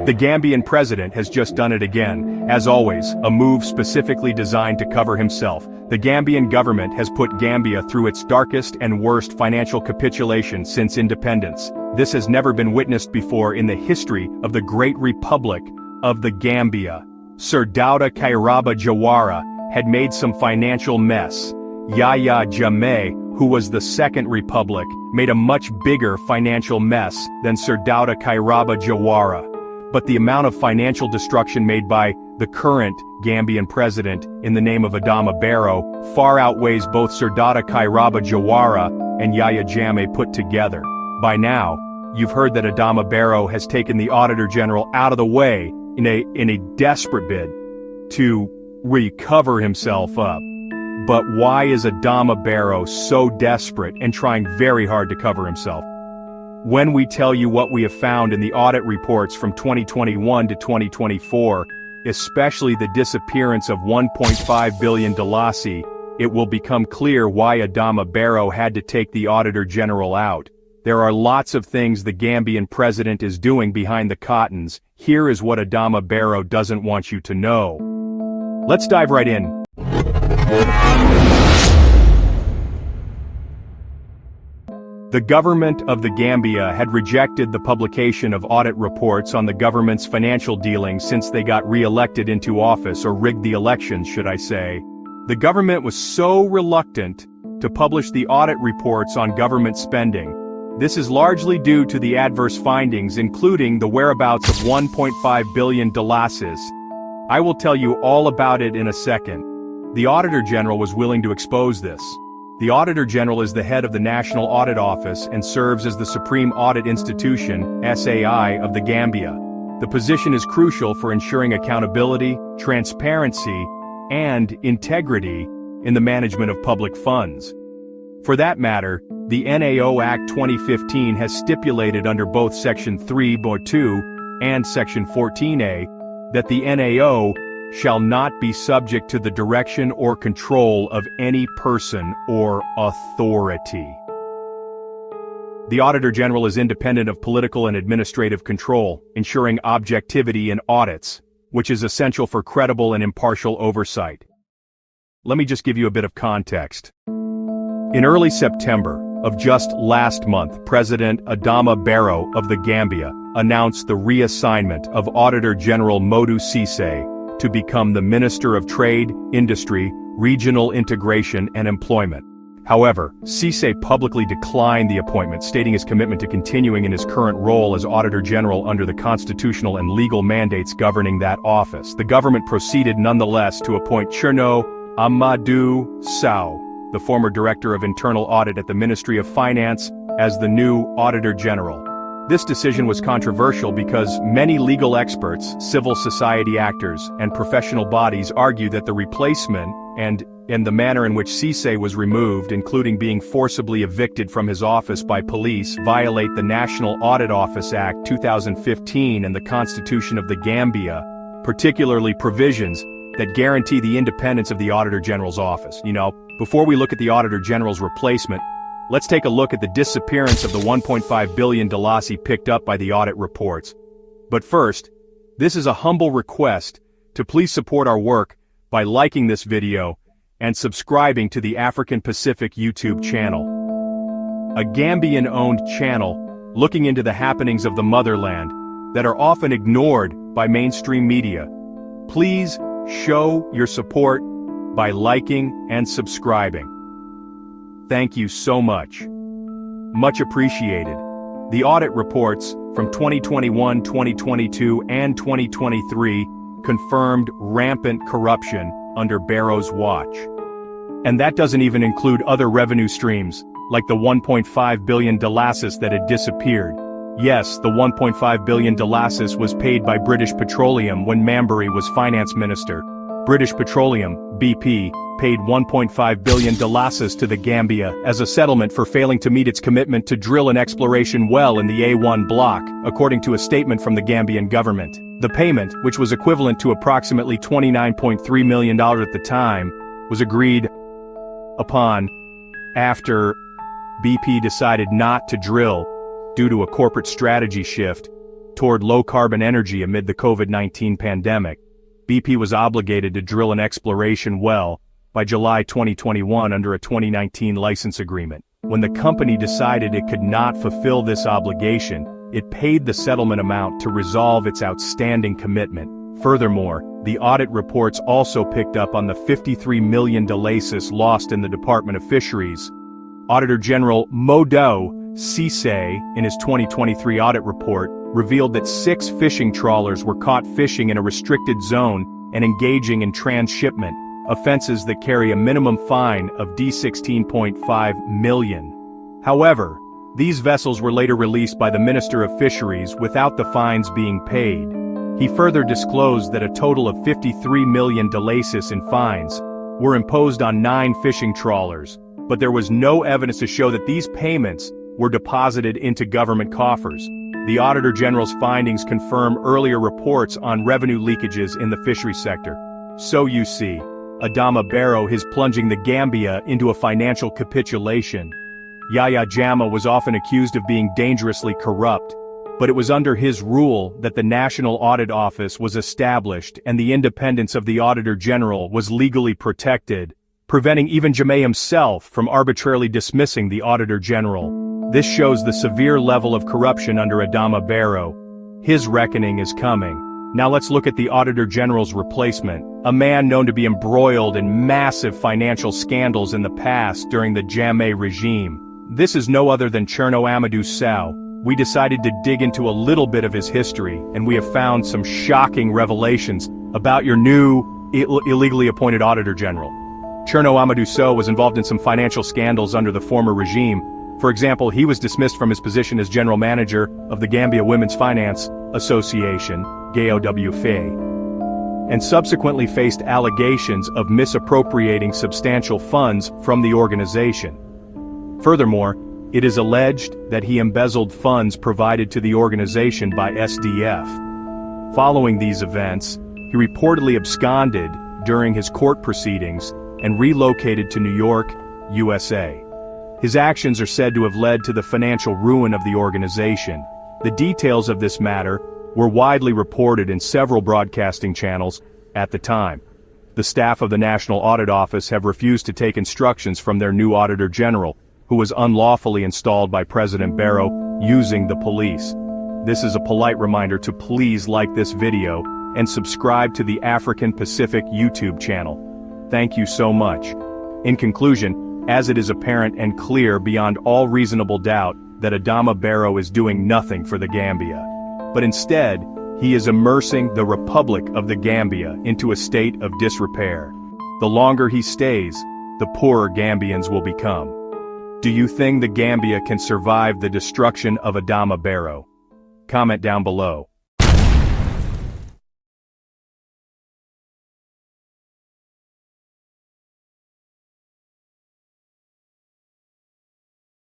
The Gambian president has just done it again. As always, a move specifically designed to cover himself. The Gambian government has put Gambia through its darkest and worst financial capitulation since independence. This has never been witnessed before in the history of the Great Republic of the Gambia. Sir Dawda Kairaba Jawara had made some financial mess. Yahya Jammeh, who was the Second Republic, made a much bigger financial mess than Sir Dawda Kairaba Jawara. But the amount of financial destruction made by the current Gambian president in the name of Adama Barrow far outweighs both Sir Dawda Kairaba Jawara and Yahya Jammeh put together. By now, you've heard that Adama Barrow has taken the Auditor General out of the way in a desperate bid to recover himself up. But why is Adama Barrow so desperate and trying very hard to cover himself? When we tell you what we have found in the audit reports from 2021 to 2024, especially the disappearance of 1.5 billion dalasi, it will become clear why Adama Barrow had to take the Auditor General out. There are lots of things the Gambian president is doing behind the cottons. Here is what Adama Barrow doesn't want you to know. Let's dive right in. The government of the Gambia had rejected the publication of audit reports on the government's financial dealings since they got re-elected into office, or rigged the elections, should I say. The government was so reluctant to publish the audit reports on government spending. This is largely due to the adverse findings, including the whereabouts of 1.5 billion dalasis. I will tell you all about it in a second. The Auditor General was willing to expose this. The Auditor General is the head of the National Audit Office and serves as the Supreme Audit Institution, SAI, of the Gambia. The position is crucial for ensuring accountability, transparency, and integrity in the management of public funds. For that matter, the NAO Act 2015 has stipulated under both Section 3(2) and Section 14A that the NAO shall not be subject to the direction or control of any person or authority. The Auditor General is independent of political and administrative control, ensuring objectivity in audits, which is essential for credible and impartial oversight. Let me just give you a bit of context. In early September of just last month, President Adama Barrow of the Gambia announced the reassignment of Auditor General Modou Cissé to become the Minister of Trade, Industry, Regional Integration and Employment. However, Cissé publicly declined the appointment, stating his commitment to continuing in his current role as Auditor General under the constitutional and legal mandates governing that office. The government proceeded nonetheless to appoint Cherno Amadou Sow, the former Director of Internal Audit at the Ministry of Finance, as the new Auditor General. This decision was controversial because many legal experts, civil society actors, and professional bodies argue that the replacement and the manner in which Cissé was removed, including being forcibly evicted from his office by police, violate the National Audit Office Act 2015 and the Constitution of the Gambia, particularly provisions that guarantee the independence of the Auditor General's office. Before we look at the Auditor General's replacement, let's take a look at the disappearance of the 1.5 billion dalasi picked up by the audit reports. But first, this is a humble request to please support our work by liking this video and subscribing to the African Pacific YouTube channel. A Gambian-owned channel looking into the happenings of the motherland that are often ignored by mainstream media. Please show your support by liking and subscribing. Thank you so much. Much appreciated. The audit reports from 2021, 2022, and 2023 confirmed rampant corruption under Barrow's watch. And that doesn't even include other revenue streams, like the 1.5 billion dalasis that had disappeared. Yes, the 1.5 billion dalasis was paid by British Petroleum when Mambury was finance minister. British Petroleum, BP, paid 1.5 billion dalasis to the Gambia as a settlement for failing to meet its commitment to drill an exploration well in the A1 block, according to a statement from the Gambian government. The payment, which was equivalent to approximately $29.3 million at the time, was agreed upon after BP decided not to drill due to a corporate strategy shift toward low-carbon energy amid the COVID-19 pandemic, BP was obligated to drill an exploration well by July 2021 under a 2019 license agreement. When the company decided it could not fulfill this obligation, it paid the settlement amount to resolve its outstanding commitment. Furthermore, the audit reports also picked up on the $53 million delays lost in the Department of Fisheries. Auditor General Modo Cisse, in his 2023 audit report, revealed that 6 fishing trawlers were caught fishing in a restricted zone and engaging in transshipment, offenses that carry a minimum fine of $16.5 million. However, these vessels were later released by the Minister of Fisheries without the fines being paid. He further disclosed that a total of $53 million delays in fines were imposed on 9 fishing trawlers, but there was no evidence to show that these payments were deposited into government coffers. The Auditor General's findings confirm earlier reports on revenue leakages in the fisheries sector. So you see, Adama Barrow is plunging the Gambia into a financial capitulation. Yahya Jammeh was often accused of being dangerously corrupt, but it was under his rule that the National Audit Office was established and the independence of the Auditor General was legally protected, preventing even Jammeh himself from arbitrarily dismissing the Auditor General. This shows the severe level of corruption under Adama Barrow. His reckoning is coming. Now let's look at the Auditor General's replacement, a man known to be embroiled in massive financial scandals in the past during the Jammeh regime. This is no other than Cherno Amadou Sow. We decided to dig into a little bit of his history, and we have found some shocking revelations about your new, illegally appointed Auditor General. Cherno Amadou Sow was involved in some financial scandals under the former regime. For example, he was dismissed from his position as General Manager of the Gambia Women's Finance Association, GAOWFA, and subsequently faced allegations of misappropriating substantial funds from the organization. Furthermore, it is alleged that he embezzled funds provided to the organization by SDF. Following these events, he reportedly absconded during his court proceedings and relocated to New York, USA. His actions are said to have led to the financial ruin of the organization. The details of this matter were widely reported in several broadcasting channels at the time. The staff of the National Audit Office have refused to take instructions from their new Auditor General, who was unlawfully installed by President Barrow using the police. This is a polite reminder to please like this video and subscribe to the African Pacific YouTube channel. Thank you so much. In conclusion, as it is apparent and clear beyond all reasonable doubt that Adama Barrow is doing nothing for the Gambia, but instead, he is immersing the Republic of the Gambia into a state of disrepair. The longer he stays, the poorer Gambians will become. Do you think the Gambia can survive the destruction of Adama Barrow? Comment down below.